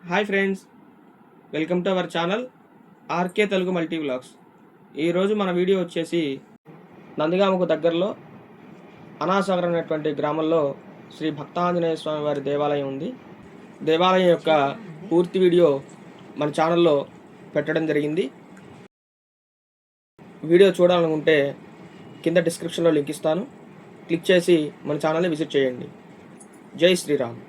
Hi friends, welcome to our channel RK Telugu multi vlogs. ఈరోజు మన video వచ్చేసి నందిగామకు దగ్గరలో అనాసాగర్ అనేటువంటి గ్రామంలో శ్రీ భక్తాంజనేయ స్వామి వారి దేవాలయం ఉంది. దేవాలయం యొక్క పూర్తి వీడియో మన ఛానల్లో పెట్టడం జరిగింది. వీడియో చూడాలనుకుంటే కింద డిస్క్రిప్షన్లో లింక్ ఇస్తాను, క్లిక్ చేసి మన ఛానల్ని విజిట్ చేయండి. జై శ్రీరామ్.